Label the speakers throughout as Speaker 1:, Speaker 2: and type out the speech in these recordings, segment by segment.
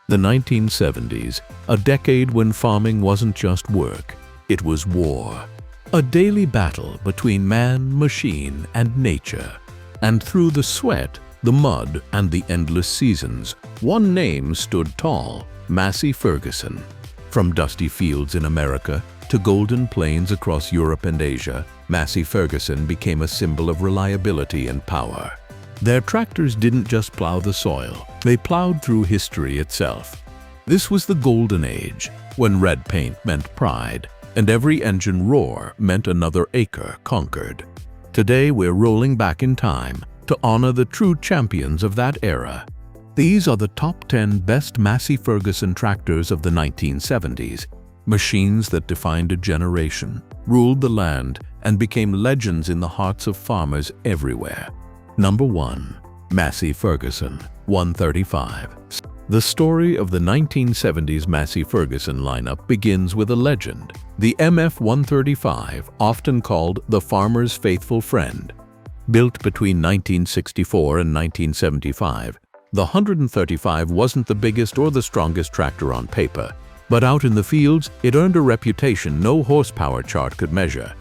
Speaker 1: The 1970s, a decade when farming wasn't just work, it was war. A daily battle between man, machine, and nature. And through the sweat, the mud, and the endless seasons, one name stood tall: Massey Ferguson. From dusty fields in America to golden plains across Europe and Asia, Massey Ferguson became a symbol of reliability and power. Their tractors didn't just plow the soil, they plowed through history itself. This was the golden age, when red paint meant pride, and every engine roar meant another acre conquered. Today we're rolling back in time to honor the true champions of that era. These are the top 10 best Massey Ferguson tractors of the 1970s, machines that defined a generation, ruled the land, and became legends in the hearts of farmers everywhere. Number 1. Massey Ferguson 135. The story of the 1970s Massey Ferguson lineup begins with a legend, the MF-135, often called the farmer's faithful friend. Built between 1964 and 1975, the 135 wasn't the biggest or the strongest tractor on paper, but out in the fields, it earned a reputation no horsepower chart could measure.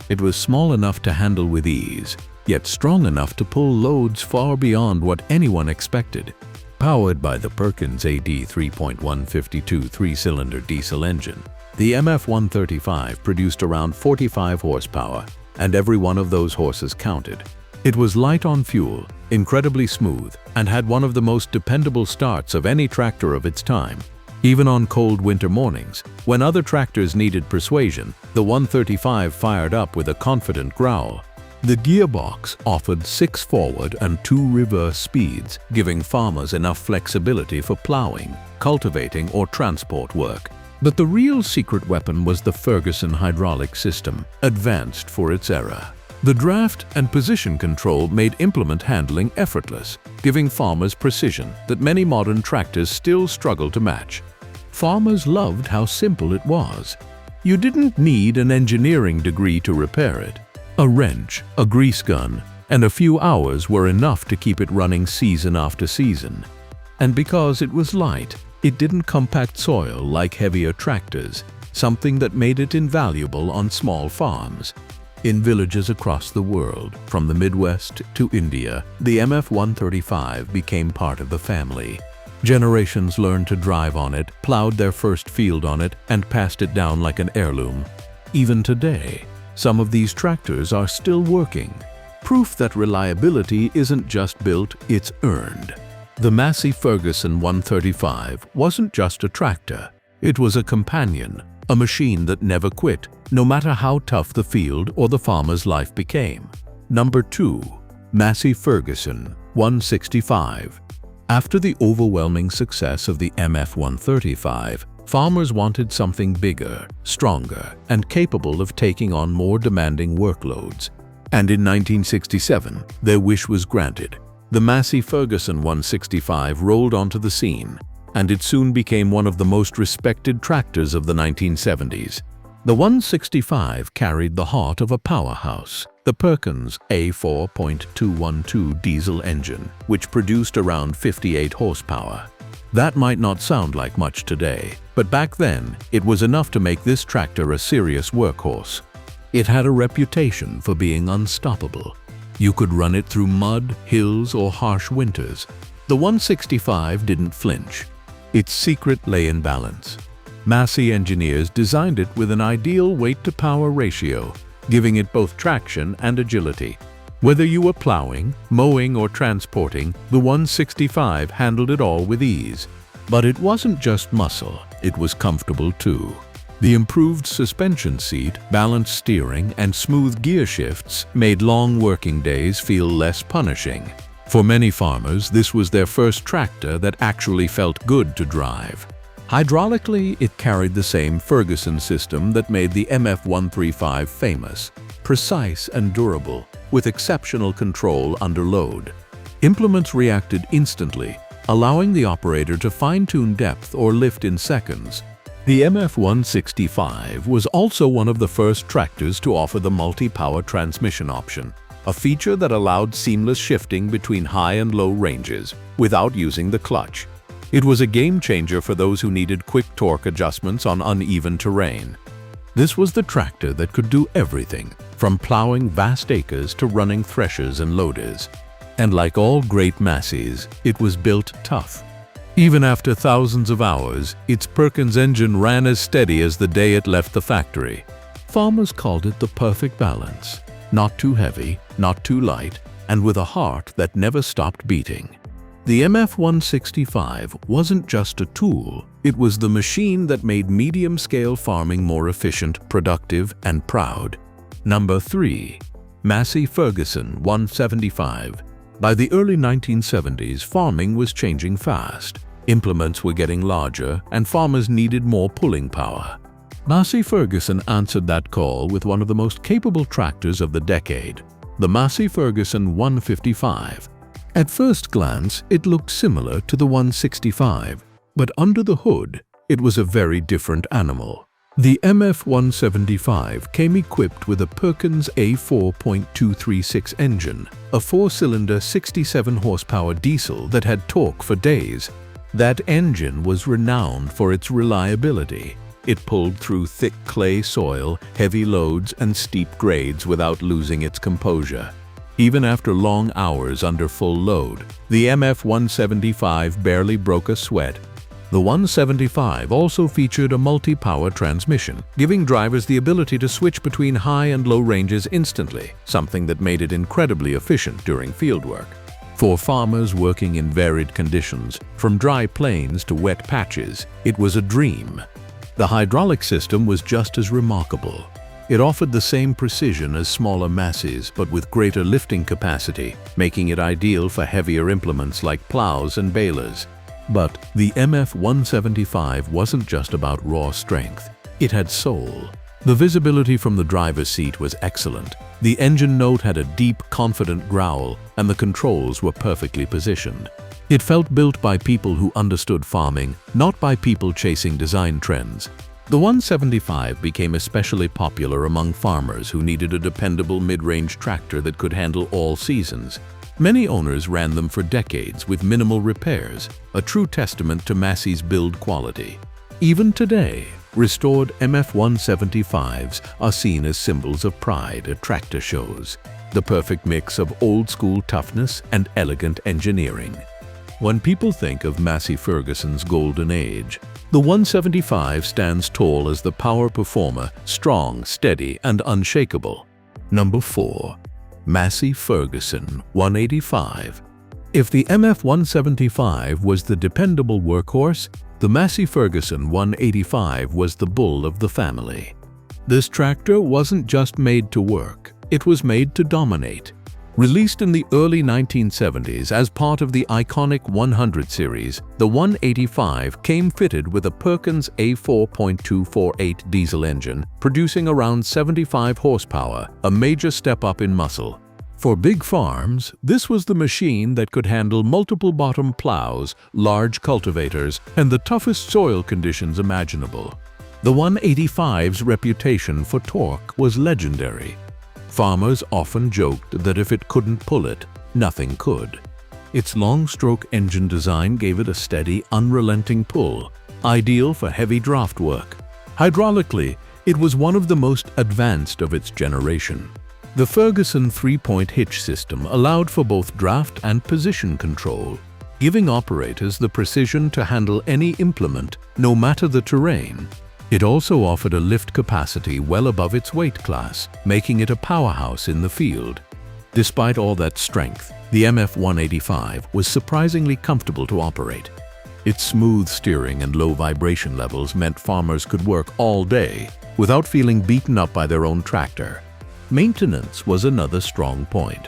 Speaker 1: It was small enough to handle with ease, yet strong enough to pull loads far beyond what anyone expected. Powered by the Perkins AD 3.152 three-cylinder diesel engine, the MF-135 produced around 45 horsepower, and every one of those horses counted. It was light on fuel, incredibly smooth, and had one of the most dependable starts of any tractor of its time. Even on cold winter mornings, when other tractors needed persuasion, the 135 fired up with a confident growl. The gearbox offered 6 forward and 2 reverse speeds, giving farmers enough flexibility for plowing, cultivating, or transport work. But the real secret weapon was the Ferguson hydraulic system, advanced for its era. The draft and position control made implement handling effortless, giving farmers precision that many modern tractors still struggle to match. Farmers loved how simple it was. You didn't need an engineering degree to repair it. A wrench, a grease gun, and a few hours were enough to keep it running season after season. And because it was light, it didn't compact soil like heavier tractors, something that made it invaluable on small farms. In villages across the world, from the Midwest to India, the MF-135 became part of the family. Generations learned to drive on it, plowed their first field on it, and passed it down like an heirloom. Even today, some of these tractors are still working. Proof that reliability isn't just built, it's earned. The Massey Ferguson 135 wasn't just a tractor. It was a companion, a machine that never quit, no matter how tough the field or the farmer's life became. Number 2. Massey Ferguson 165. After the overwhelming success of the MF-135, farmers wanted something bigger, stronger, and capable of taking on more demanding workloads. And in 1967, their wish was granted. The Massey Ferguson 165 rolled onto the scene, and it soon became one of the most respected tractors of the 1970s. The 165 carried the heart of a powerhouse, the Perkins A4.212 diesel engine, which produced around 58 horsepower. That might not sound like much today, but back then, it was enough to make this tractor a serious workhorse. It had a reputation for being unstoppable. You could run it through mud, hills, or harsh winters. The 165 didn't flinch. Its secret lay in balance. Massey engineers designed it with an ideal weight-to-power ratio, giving it both traction and agility. Whether you were plowing, mowing, or transporting, the 165 handled it all with ease. But it wasn't just muscle, it was comfortable too. The improved suspension seat, balanced steering, and smooth gear shifts made long working days feel less punishing. For many farmers, this was their first tractor that actually felt good to drive. Hydraulically, it carried the same Ferguson system that made the MF-135 famous, precise and durable, with exceptional control under load. Implements reacted instantly, allowing the operator to fine-tune depth or lift in seconds. The MF-165 was also one of the first tractors to offer the multi-power transmission option, a feature that allowed seamless shifting between high and low ranges without using the clutch. It was a game-changer for those who needed quick torque adjustments on uneven terrain. This was the tractor that could do everything, from plowing vast acres to running threshers and loaders. And like all great Masseys, it was built tough. Even after thousands of hours, its Perkins engine ran as steady as the day it left the factory. Farmers called it the perfect balance. Not too heavy, not too light, and with a heart that never stopped beating. The MF-165 wasn't just a tool, it was the machine that made medium-scale farming more efficient, productive, and proud. Number 3. Massey Ferguson 175. By the early 1970s, farming was changing fast. Implements were getting larger, and farmers needed more pulling power. Massey Ferguson answered that call with one of the most capable tractors of the decade, the Massey Ferguson 155. At first glance, it looked similar to the 165, but under the hood, it was a very different animal. The MF-175 came equipped with a Perkins A4.236 engine, a 4-cylinder 67-horsepower diesel that had torque for days. That engine was renowned for its reliability. It pulled through thick clay soil, heavy loads, and steep grades without losing its composure. Even after long hours under full load, the MF-175 barely broke a sweat. The 175 also featured a multi-power transmission, giving drivers the ability to switch between high and low ranges instantly, something that made it incredibly efficient during fieldwork. For farmers working in varied conditions, from dry plains to wet patches, it was a dream. The hydraulic system was just as remarkable. It offered the same precision as smaller Masseys, but with greater lifting capacity, making it ideal for heavier implements like plows and balers. But the MF-175 wasn't just about raw strength. It had soul. The visibility from the driver's seat was excellent. The engine note had a deep, confident growl, and the controls were perfectly positioned. It felt built by people who understood farming, not by people chasing design trends. The 175 became especially popular among farmers who needed a dependable mid-range tractor that could handle all seasons. Many owners ran them for decades with minimal repairs, a true testament to Massey's build quality. Even today, restored MF-175s are seen as symbols of pride at tractor shows, the perfect mix of old-school toughness and elegant engineering. When people think of Massey Ferguson's golden age, the 175 stands tall as the power performer, strong, steady, and unshakable. Number 4. Massey Ferguson 185. If the MF-175 was the dependable workhorse, the Massey Ferguson 185 was the bull of the family. This tractor wasn't just made to work, it was made to dominate. Released in the early 1970s as part of the iconic 100 series, the 185 came fitted with a Perkins A4.248 diesel engine, producing around 75 horsepower, a major step up in muscle. For big farms, this was the machine that could handle multiple bottom plows, large cultivators, and the toughest soil conditions imaginable. The 185's reputation for torque was legendary. Farmers often joked that if it couldn't pull it, nothing could. Its long-stroke engine design gave it a steady, unrelenting pull, ideal for heavy draft work. Hydraulically, it was one of the most advanced of its generation. The Ferguson 3-point hitch system allowed for both draft and position control, giving operators the precision to handle any implement, no matter the terrain. It also offered a lift capacity well above its weight class, making it a powerhouse in the field. Despite all that strength, the MF-185 was surprisingly comfortable to operate. Its smooth steering and low vibration levels meant farmers could work all day without feeling beaten up by their own tractor. Maintenance was another strong point.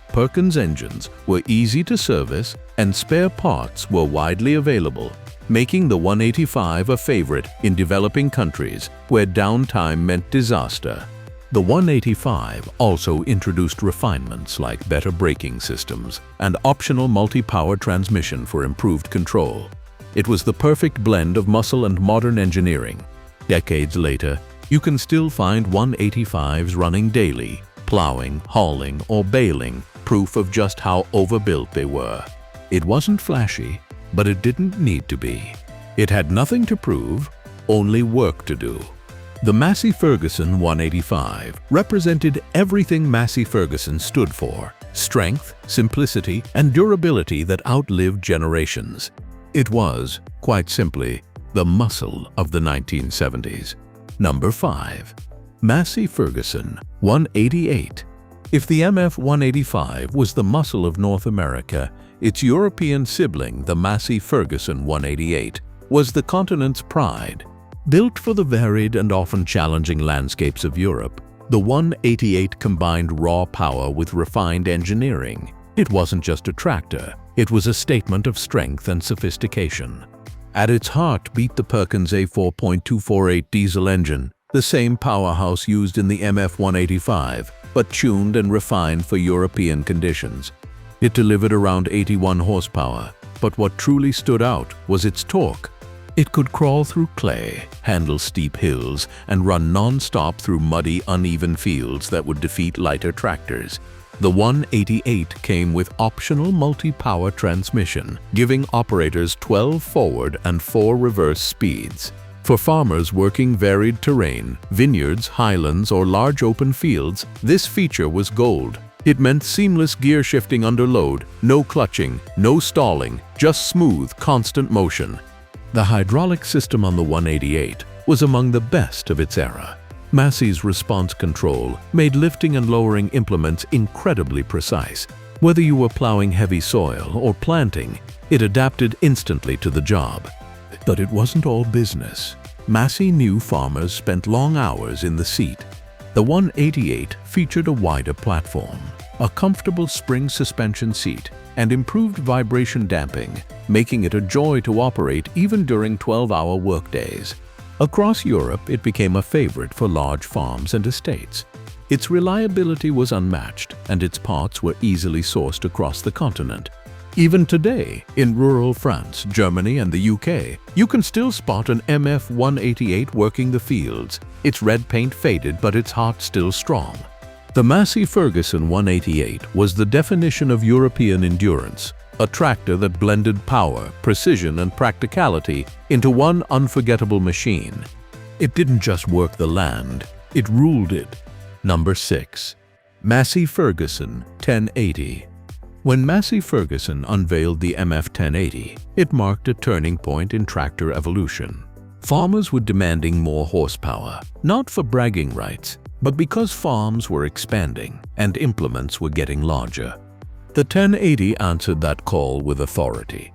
Speaker 1: Perkins engines were easy to service and spare parts were widely available, making the 185 a favorite in developing countries where downtime meant disaster. The 185 also introduced refinements like better braking systems and optional multi-power transmission for improved control. It was the perfect blend of muscle and modern engineering. Decades later, you can still find 185s running daily, plowing, hauling, or baling, proof of just how overbuilt they were. It wasn't flashy, but it didn't need to be. It had nothing to prove, only work to do. The Massey Ferguson 185 represented everything Massey Ferguson stood for: strength, simplicity, and durability that outlived generations. It was, quite simply, the muscle of the 1970s. Number 5. Massey Ferguson 188. If the MF 185 was the muscle of North America, its European sibling, the Massey Ferguson 188, was the continent's pride. Built for the varied and often challenging landscapes of Europe, the 188 combined raw power with refined engineering. It wasn't just a tractor, it was a statement of strength and sophistication. At its heart beat the Perkins A4.248 diesel engine, the same powerhouse used in the MF 185, but tuned and refined for European conditions. It delivered around 81 horsepower, but what truly stood out was its torque. It could crawl through clay, handle steep hills, and run non-stop through muddy, uneven fields that would defeat lighter tractors. The 188 came with optional multi-power transmission, giving operators 12 forward and 4 reverse speeds. For farmers working varied terrain, vineyards, highlands, or large open fields, this feature was gold. It meant seamless gear shifting under load, no clutching, no stalling, just smooth, constant motion. The hydraulic system on the 188 was among the best of its era. Massey's response control made lifting and lowering implements incredibly precise. Whether you were plowing heavy soil or planting, it adapted instantly to the job. But it wasn't all business. Massey knew farmers spent long hours in the seat. The 188 featured a wider platform, a comfortable spring suspension seat, and improved vibration damping, making it a joy to operate even during 12-hour workdays. Across Europe, it became a favorite for large farms and estates. Its reliability was unmatched, and its parts were easily sourced across the continent. Even today, in rural France, Germany, and the UK, you can still spot an MF 188 working the fields. Its red paint faded, but its heart still strong. The Massey Ferguson 188 was the definition of European endurance, a tractor that blended power, precision, and practicality into one unforgettable machine. It didn't just work the land, it ruled it. Number 6. Massey Ferguson 1080. When Massey Ferguson unveiled the MF 1080, it marked a turning point in tractor evolution. Farmers were demanding more horsepower, not for bragging rights, but because farms were expanding and implements were getting larger. The 1080 answered that call with authority.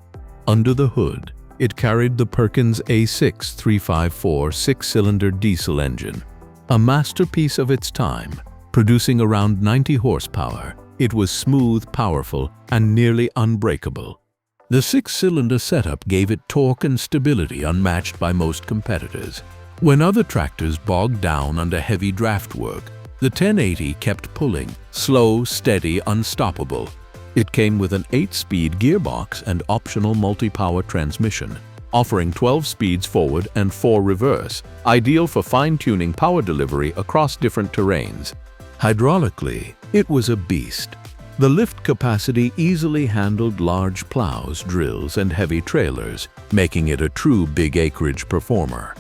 Speaker 1: Under the hood, it carried the Perkins A6 354 six-cylinder diesel engine, a masterpiece of its time. Producing around 90 horsepower, it was smooth, powerful, and nearly unbreakable. The six-cylinder setup gave it torque and stability unmatched by most competitors. When other tractors bogged down under heavy draft work, the 1080 kept pulling, slow, steady, unstoppable. It came with an 8-speed gearbox and optional multi-power transmission, offering 12 speeds forward and 4 reverse, ideal for fine-tuning power delivery across different terrains. Hydraulically, it was a beast. The lift capacity easily handled large plows, drills, and heavy trailers, making it a true big acreage performer.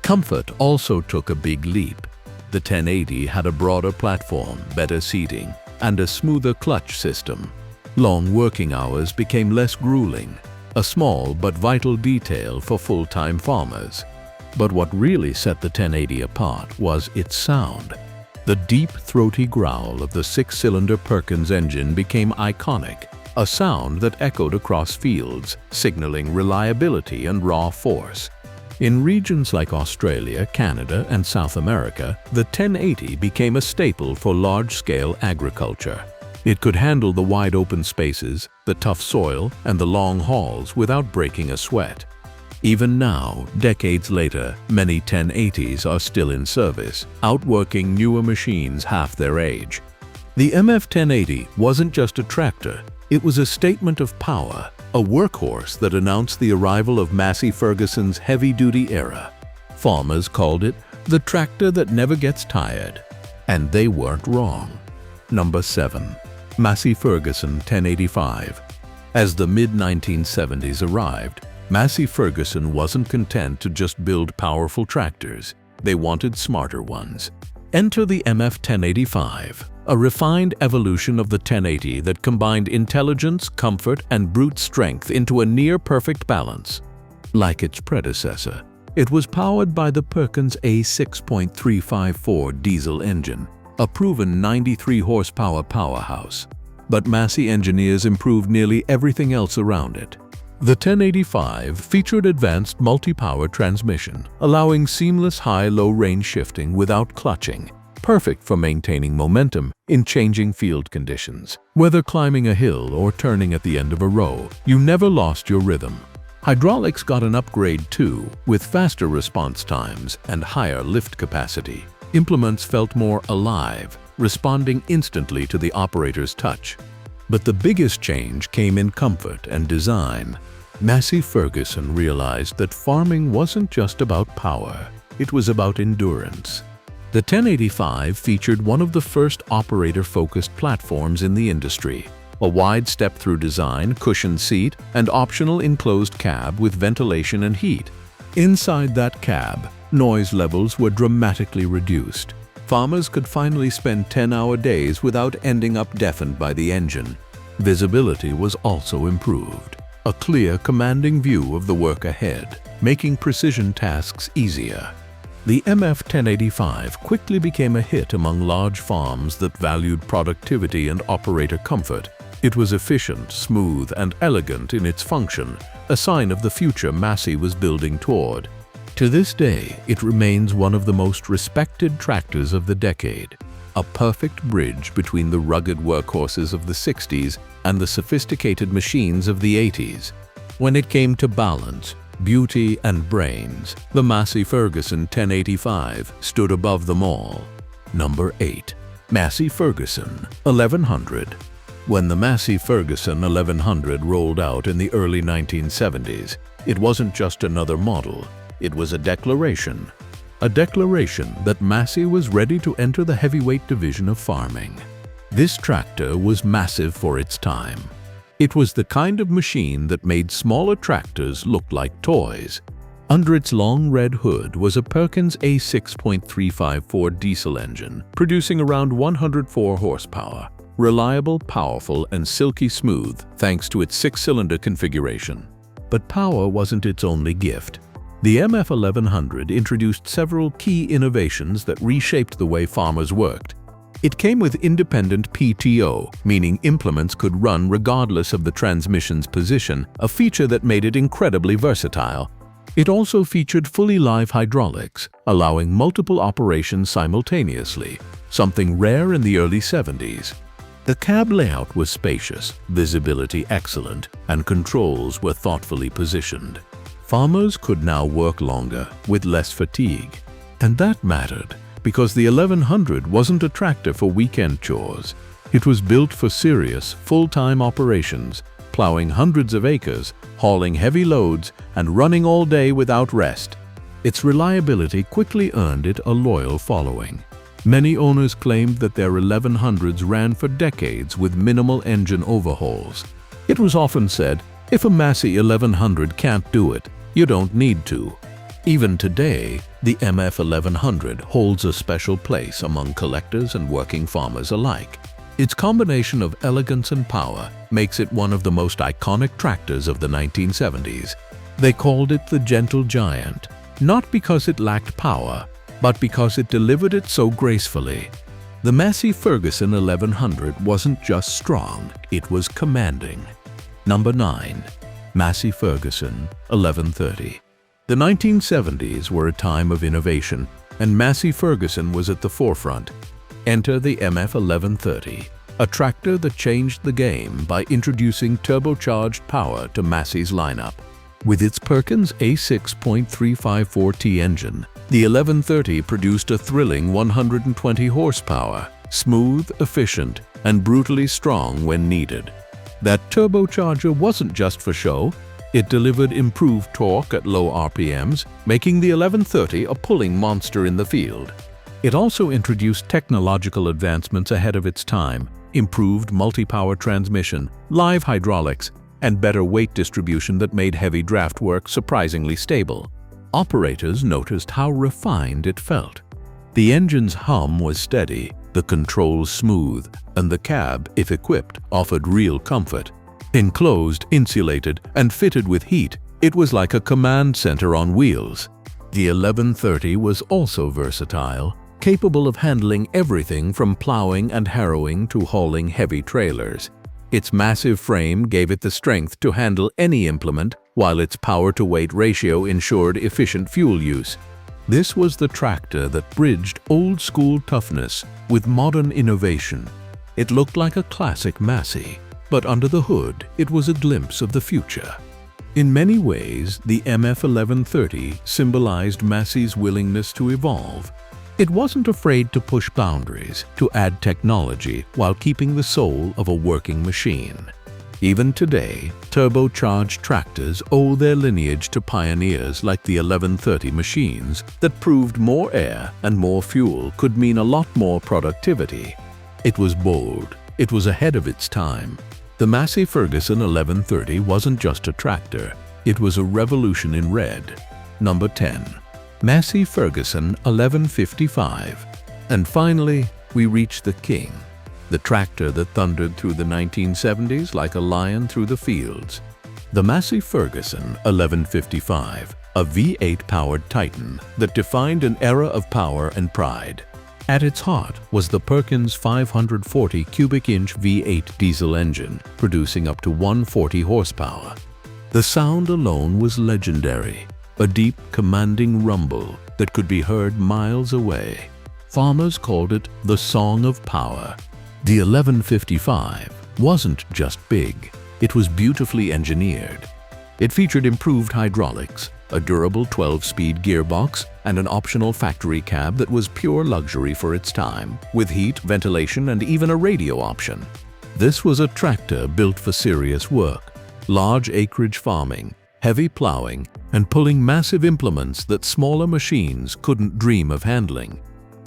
Speaker 1: Comfort also took a big leap. The 1080 had a broader platform, better seating, and a smoother clutch system. Long working hours became less grueling, a small but vital detail for full-time farmers. But what really set the 1080 apart was its sound. The deep, throaty growl of the six-cylinder Perkins engine became iconic, a sound that echoed across fields, signaling reliability and raw force. In regions like Australia, Canada, and South America, the 1080 became a staple for large-scale agriculture. It could handle the wide open spaces, the tough soil, and the long hauls without breaking a sweat. Even now, decades later, many 1080s are still in service, outworking newer machines half their age. The MF 1080 wasn't just a tractor, it was a statement of power, a workhorse that announced the arrival of Massey Ferguson's heavy-duty era. Farmers called it the tractor that never gets tired. And they weren't wrong. Number 7. Massey Ferguson 1085. As the mid-1970s arrived, Massey Ferguson wasn't content to just build powerful tractors. They wanted smarter ones. Enter the MF 1085, a refined evolution of the 1080 that combined intelligence, comfort, and brute strength into a near-perfect balance. Like its predecessor, it was powered by the Perkins A6.354 diesel engine, a proven 93-horsepower powerhouse. But Massey engineers improved nearly everything else around it. The 1085 featured advanced multi-power transmission, allowing seamless high-low range shifting without clutching, perfect for maintaining momentum in changing field conditions. Whether climbing a hill or turning at the end of a row, you never lost your rhythm. Hydraulics got an upgrade too, with faster response times and higher lift capacity. Implements felt more alive, responding instantly to the operator's touch. But the biggest change came in comfort and design. Massey Ferguson realized that farming wasn't just about power, it was about endurance. The 1085 featured one of the first operator-focused platforms in the industry, a wide step-through design, cushioned seat, and optional enclosed cab with ventilation and heat. Inside that cab, noise levels were dramatically reduced. Farmers could finally spend 10-hour days without ending up deafened by the engine. Visibility was also improved. A clear, commanding view of the work ahead, making precision tasks easier. The MF 1085 quickly became a hit among large farms that valued productivity and operator comfort. It was efficient, smooth, and elegant in its function, a sign of the future Massey was building toward. To this day, it remains one of the most respected tractors of the decade, a perfect bridge between the rugged workhorses of the 60s and the sophisticated machines of the 80s. When it came to balance, beauty, and brains, the Massey Ferguson 1085 stood above them all. Number 8. Massey Ferguson 1100. When the Massey Ferguson 1100 rolled out in the early 1970s, it wasn't just another model, it was a declaration. A declaration that Massey was ready to enter the heavyweight division of farming. This tractor was massive for its time. It was the kind of machine that made smaller tractors look like toys. Under its long red hood was a Perkins A6.354 diesel engine, producing around 104 horsepower. Reliable, powerful, and silky smooth thanks to its 6-cylinder configuration. But power wasn't its only gift. The MF 1100 introduced several key innovations that reshaped the way farmers worked. It came with independent PTO, meaning implements could run regardless of the transmission's position, a feature that made it incredibly versatile. It also featured fully live hydraulics, allowing multiple operations simultaneously, something rare in the early 70s. The cab layout was spacious, visibility excellent, and controls were thoughtfully positioned. Farmers could now work longer, with less fatigue. And that mattered, because the 1100 wasn't a tractor for weekend chores. It was built for serious, full-time operations, plowing hundreds of acres, hauling heavy loads, and running all day without rest. Its reliability quickly earned it a loyal following. Many owners claimed that their 1100s ran for decades with minimal engine overhauls. It was often said, if a Massey 1100 can't do it, you don't need to. Even today, the MF 1100 holds a special place among collectors and working farmers alike. Its combination of elegance and power makes it one of the most iconic tractors of the 1970s. They called it the Gentle Giant, not because it lacked power, but because it delivered it so gracefully. The Massey Ferguson 1100 wasn't just strong, it was commanding. Number 9. Massey Ferguson 1130. The 1970s were a time of innovation, and Massey Ferguson was at the forefront. Enter the MF 1130, a tractor that changed the game by introducing turbocharged power to Massey's lineup. With its Perkins A6.354T engine, the 1130 produced a thrilling 120 horsepower, smooth, efficient, and brutally strong when needed. That turbocharger wasn't just for show, it delivered improved torque at low RPMs, making the 1130 a pulling monster in the field. It also introduced technological advancements ahead of its time, improved multi-power transmission, live hydraulics, and better weight distribution that made heavy draft work surprisingly stable. Operators noticed how refined it felt. The engine's hum was steady, the controls smooth, and the cab, if equipped, offered real comfort. Enclosed, insulated, and fitted with heat, it was like a command center on wheels. The 1130 was also versatile, capable of handling everything from plowing and harrowing to hauling heavy trailers. Its massive frame gave it the strength to handle any implement, while its power-to-weight ratio ensured efficient fuel use. This was the tractor that bridged old-school toughness with modern innovation. It looked like a classic Massey, but under the hood, it was a glimpse of the future. In many ways, the MF 1130 symbolized Massey's willingness to evolve. It wasn't afraid to push boundaries, to add technology while keeping the soul of a working machine. Even today, turbocharged tractors owe their lineage to pioneers like the 1130 machines that proved more air and more fuel could mean a lot more productivity. It was bold. It was ahead of its time. The Massey Ferguson 1130 wasn't just a tractor. It was a revolution in red. Number 10. Massey Ferguson 1155. And finally, we reach the king. The tractor that thundered through the 1970s like a lion through the fields. The Massey Ferguson 1155, a V8-powered titan that defined an era of power and pride. At its heart was the Perkins 540 cubic-inch V8 diesel engine, producing up to 140 horsepower. The sound alone was legendary, a deep, commanding rumble that could be heard miles away. Farmers called it the Song of Power. The 1155 wasn't just big, it was beautifully engineered. It featured improved hydraulics, a durable 12-speed gearbox, and an optional factory cab that was pure luxury for its time, with heat, ventilation, and even a radio option. This was a tractor built for serious work, large acreage farming, heavy plowing, and pulling massive implements that smaller machines couldn't dream of handling.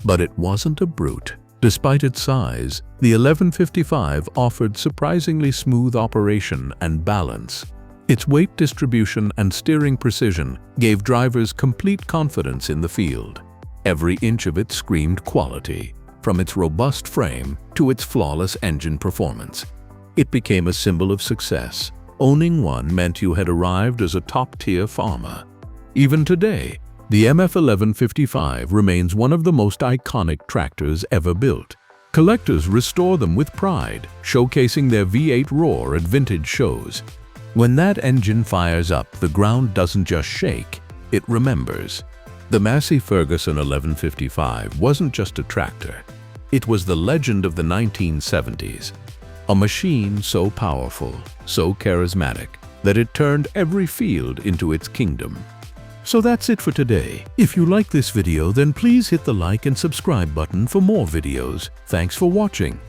Speaker 1: But it wasn't a brute. Despite its size, the 1155 offered surprisingly smooth operation and balance. Its weight distribution and steering precision gave drivers complete confidence in the field. Every inch of it screamed quality, from its robust frame to its flawless engine performance. It became a symbol of success. Owning one meant you had arrived as a top-tier farmer. Even today, the MF 1155 remains one of the most iconic tractors ever built. Collectors restore them with pride, showcasing their V8 roar at vintage shows. When that engine fires up, the ground doesn't just shake, it remembers. The Massey Ferguson 1155 wasn't just a tractor. It was the legend of the 1970s. A machine so powerful, so charismatic, that it turned every field into its kingdom. So that's it for today. If you like this video, then please hit the like and subscribe button for more videos. Thanks for watching.